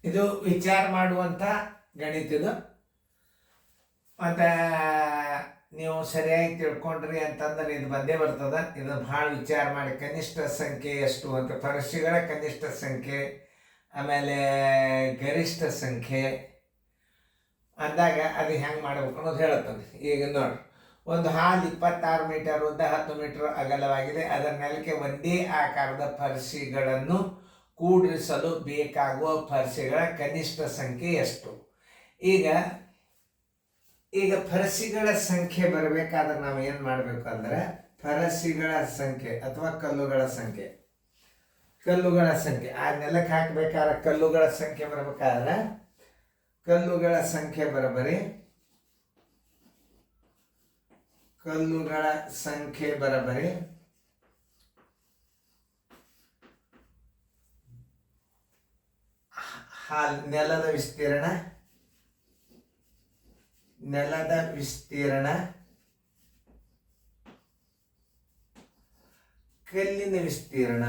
ಇದು ವಿಚಾರ ಮಾಡುವಂಥ ಗಣಿತದು. ಮತ್ತು ನೀವು ಸರಿಯಾಗಿ ತಿಳ್ಕೊಂಡ್ರಿ ಅಂತಂದ್ರೆ ಇದು ಬಂದೇ ಬರ್ತದೆ. ಇದು ಭಾಳ ವಿಚಾರ ಮಾಡಿ ಕನಿಷ್ಠ ಸಂಖ್ಯೆ ಎಷ್ಟು ಅಂತ, ಪರೀಕ್ಷೆಗಳ ಕನಿಷ್ಠ ಸಂಖ್ಯೆ, ಆಮೇಲೆ ಗರಿಷ್ಠ ಸಂಖ್ಯೆ ಅಂದಾಗ ಅದು ಹೆಂಗೆ ಮಾಡ್ಬೇಕು ಅನ್ನೋದು ಹೇಳುತ್ತದೆ. ಈಗ ನೋಡಿ, ಒಂದು ಹಾಲು 26 ಮೀಟರ್ ಉದ್ದ 10 ಮೀಟರ್ ಅಗಲವಾಗಿದೆ. ಅದರ ನೆಲಕ್ಕೆ ಒಂದೇ ಆಕಾರದ ಪರ್ಸಿಗಳನ್ನು ಕೂಡಿಸಲು ಬೇಕಾಗುವ ಪರ್ಸಿಗಳ ಕನಿಷ್ಠ ಸಂಖ್ಯೆ ಎಷ್ಟು? ಈಗ ಫರಸಿಗಳ ಸಂಖ್ಯೆ ಬರಬೇಕಾದ್ರೆ ನಾವು ಏನು ಮಾಡಬೇಕು ಅಂದರೆ, ಫರಸಿಗಳ ಸಂಖ್ಯೆ ಅಥವಾ ಕಲ್ಲುಗಳ ಸಂಖ್ಯೆ ಆ ನೆಲಕ್ಕೆ ಹಾಕಬೇಕಾದ್ರೆ ಕಲ್ಲುಗಳ ಸಂಖ್ಯೆ ಬರಬೇಕಾದ್ರೆ ಕಲ್ಲುಗಳ ಸಂಖ್ಯೆ ಬರಬರಿ ನೆಲದ ವಿಸ್ತೀರ್ಣ ಕಲ್ಲಿನ ವಿಸ್ತೀರ್ಣ,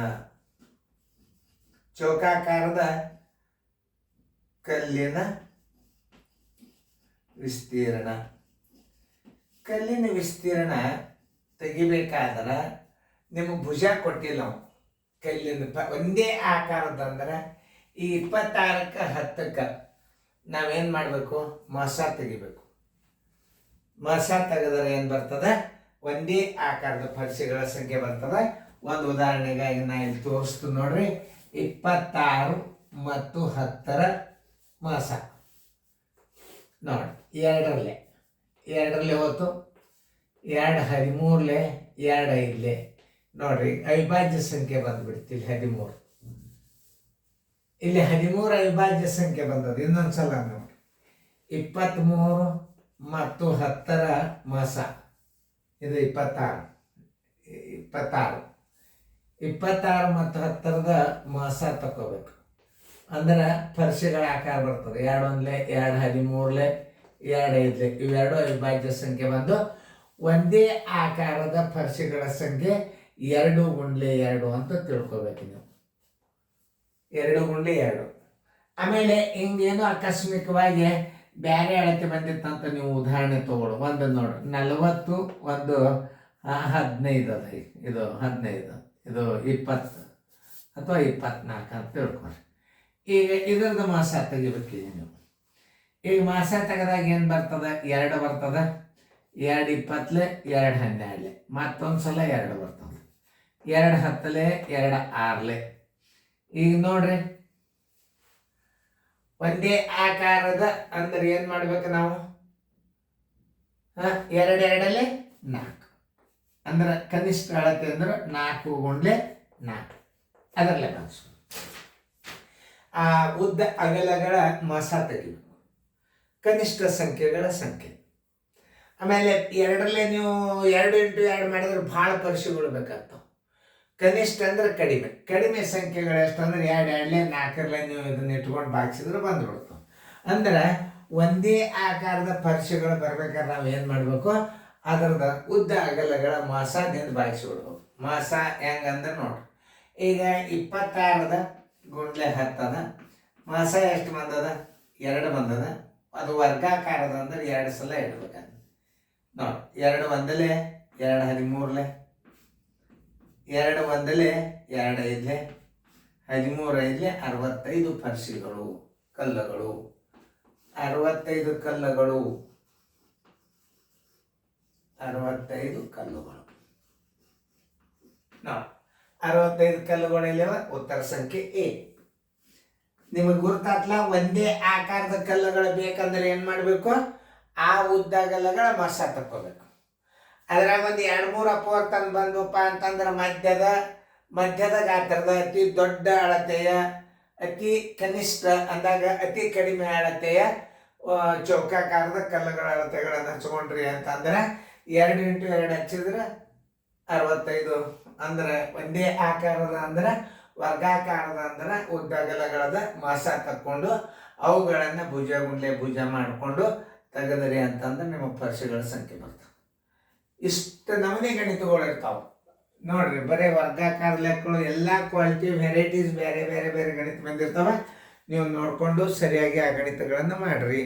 ಚೌಕಾಕಾರದ ಕಲ್ಲಿನ ವಿಸ್ತೀರ್ಣ ತೆಗಿಬೇಕಾದ್ರೆ ನಿಮಗೆ ಭುಜ ಕೊಟ್ಟಿಲ್ಲ ನಾವು. ಕಲ್ಲಿನ ಒಂದೇ ಆಕಾರದಂದ್ರೆ ಈ 26ಕ್ಕೆ 10ಕ್ಕೆ ನಾವೇನು ಮಾಡಬೇಕು? ಮಸ ತೆಗಿಬೇಕು. ಮಸ ತೆಗೆದರೆ ಏನು ಬರ್ತದೆ? ಒಂದೇ ಆಕಾರದ ಪರ್ಸಿಗಳ ಸಂಖ್ಯೆ ಬರ್ತದೆ. ಒಂದು ಉದಾಹರಣೆಗಾಗಿ ನಾ ಇಲ್ಲಿ ತೋರಿಸ್ತು ನೋಡ್ರಿ. 26 ಮತ್ತು 10ರ ಮಸ ನೋಡಿ, ಎರಡರಲ್ಲಿ ಹೋಯ್ತು, 2 13 2 5 ನೋಡ್ರಿ, ಅವಿಭಾಜ್ಯ ಸಂಖ್ಯೆ ಬಂದ್ಬಿಡ್ತು. ಇಲ್ಲಿ 13 ಅವಿಭಾಜ್ಯ ಸಂಖ್ಯೆ ಬಂದದ್ದು. ಇನ್ನೊಂದ್ಸಲ ನೋಡಿ, 23 ಮತ್ತು 10ರ ಮಸ ಇದು 26 ಮತ್ತು 10ರದ ಮಸ ತಗೋಬೇಕು. ಅಂದ್ರೆ ಪರ್ಸಿಗಳ ಆಕಾರ ಬರ್ತದೆ. 2 1 2 13 2 5 ಇವೆರಡು ಅವಿಭಾಜ್ಯ ಸಂಖ್ಯೆ ಬಂದು ಒಂದೇ ಆಕಾರದ ಪರ್ಸಿಗಳ ಸಂಖ್ಯೆ 2 × 2 ಅಂತ ತಿಳ್ಕೊಬೇಕು ನೀವು. 2 × 2. ಆಮೇಲೆ ಹಿಂಗೇನು ಆಕಸ್ಮಿಕವಾಗಿ ಬೇರೆ ಅಳತೆ ಬಂದಿತ್ತಂತ ನೀವು ಉದಾಹರಣೆ ತಗೊಳ್ಳು. ಒಂದು ನೋಡಿ, 40 ಒಂದು 15 ಅದ. ಇದು 15, ಇದು 20 ಅಥವಾ 24 ಅಂತ ತಿಳ್ಕೊಳ್ರಿ. ಈಗ ಇದರದ್ದು ಮಾಸ ತೆಗಿಬೇಕಿದೆ ನೀವು. ಈಗ ಮಾಸ ತೆಗೆದಾಗ ಏನು ಬರ್ತದೆ? 2 ಬರ್ತದೆ. 2 20 2 12 ಮತ್ತೊಂದು ಸಲ 2 ಬರ್ತದೆ. 2 10 2 6. ಈಗ ನೋಡ್ರಿ, ಒಂದೇ ಆಕಾರದ ಅಂದ್ರೆ ಏನು ಮಾಡ್ಬೇಕು ನಾವು? 2 2 4 ಅಂದ್ರೆ ಕನಿಷ್ಠ ಅಳತೆ ಅಂದ್ರೆ 4 × 4 ಅದರಲ್ಲೇ ಬಾರಿಸು. ಆ ಉದ್ದ ಅಗಲಗಳ ಮಸ ತೆಗಿಬೇಕು, ಕನಿಷ್ಠ ಸಂಖ್ಯೆಗಳ ಸಂಖ್ಯೆ. ಆಮೇಲೆ 2ರಲ್ಲೇ ನೀವು 2 × 2 ಮಾಡಿದ್ರೆ ಭಾಳ ಪರೀಕ್ಷೆಗಳು ಬೇಕಾಗ್ತಾವೆ. ಕನಿಷ್ಠ ಅಂದ್ರೆ ಕಡಿಮೆ ಸಂಖ್ಯೆಗಳು ಎಷ್ಟು ಅಂದ್ರೆ 2 2 4ರಲ್ಲೇ ನೀವು ಇದನ್ನ ಇಟ್ಕೊಂಡು ಬಾಗಿಸಿದ್ರೆ ಬಂದ್ಬಿಡ್ತಾವೆ. ಅಂದ್ರೆ ಒಂದೇ ಆಕಾರದ ಪರೀಕ್ಷೆಗಳು ಬರ್ಬೇಕಾದ್ರೆ ನಾವು ಏನು ಮಾಡಬೇಕು? ಅದರದ ಉದ್ದ ಅಗಲಗಳ ಮಾಸದಿಂದ ಬಾಗಿಸ್ಬಿಡ್ಬೇಕು. ಮಾಸ ಹೆಂಗಂದ್ರೆ ನೋಡ್ರಿ, ಈಗ 26 × 10 ಅದ. ಮಾಸ ಎಷ್ಟು ಬಂದದ? 2 ಬಂದದ. ಅದು ವರ್ಗಾಕಾರದ ಅಂದ್ರೆ 2 ಸಲ ಇಡ್ಬೇಕಂತ ನೋಡಿ. 2 1 2 13 2 1 2 5 13 5 65 ಪರ್ಸಿಗಳು ಕಲ್ಲುಗಳು. 65 ಕಲ್ಲುಗಳು ನೋಡಿ, 65 ಕಲ್ಲುಗಳಿಲ್ಲವ. ಉತ್ತರ ಸಂಖ್ಯೆ ಎ. ನಿಮಗೆ ಗುರುತಾತ್ಲ. ಒಂದೇ ಆಕಾರದ ಕಲ್ಲುಗಳು ಬೇಕಂದ್ರೆ ಏನು ಮಾಡಬೇಕು? ಆ ಉದ್ದಗಲಗಳ ಮಸ ತಕ್ಕೋಬೇಕು. ಅದ್ರಾಗ ಒಂದು 2 3 ಅಪವರ್ತನ ಬಂದಪ್ಪ ಅಂತಂದ್ರೆ ಮಧ್ಯದ ಗಾತ್ರದ ಅತಿ ದೊಡ್ಡ ಅಳತೆಯ, ಅತಿ ಕನಿಷ್ಠ ಅಂದಾಗ ಅತಿ ಕಡಿಮೆ ಅಳತೆಯ ಚೌಕಾಕಾರದ ಕಲ್ಲುಗಳ ಅಳತೆಗಳನ್ನು ಹಚ್ಕೊಂಡ್ರಿ ಅಂತಂದ್ರೆ 2 × 2 ಹಚ್ಚಿದ್ರೆ 65. ಅಂದ್ರೆ ಒಂದೇ ಆಕಾರದ ಅಂದ್ರೆ ವರ್ಗಾಕಾರದ ಅಂದ್ರೆ ಉದ್ದಗಲಗಳದ ಮಾಸ ತಕ್ಕೊಂಡು ಅವುಗಳನ್ನು ಭುಜ ಮಾಡಿಕೊಂಡು ತೆಗೆದ್ರಿ ಅಂತಂದ್ರೆ ನಿಮಗೆ ಪರ್ಸಿಗಳ ಸಂಖ್ಯೆ ಬರ್ತವೆ. ಇಷ್ಟು ನಮೂನೆ ಗಣಿತಗಳು ಇರ್ತಾವೆ ನೋಡ್ರಿ. ಬರೀ ವರ್ಗಾಕಾರ ಲೆಕ್ಕಗಳು ಎಲ್ಲ ಕ್ವಾಲಿಟಿ ವೆರೈಟೀಸ್ ಬೇರೆ ಬೇರೆ ಗಣಿತ ಬಂದಿರ್ತಾವೆ. ನೀವು ನೋಡಿಕೊಂಡು ಸರಿಯಾಗಿ ಆ ಗಣಿತಗಳನ್ನು ಮಾಡಿರಿ.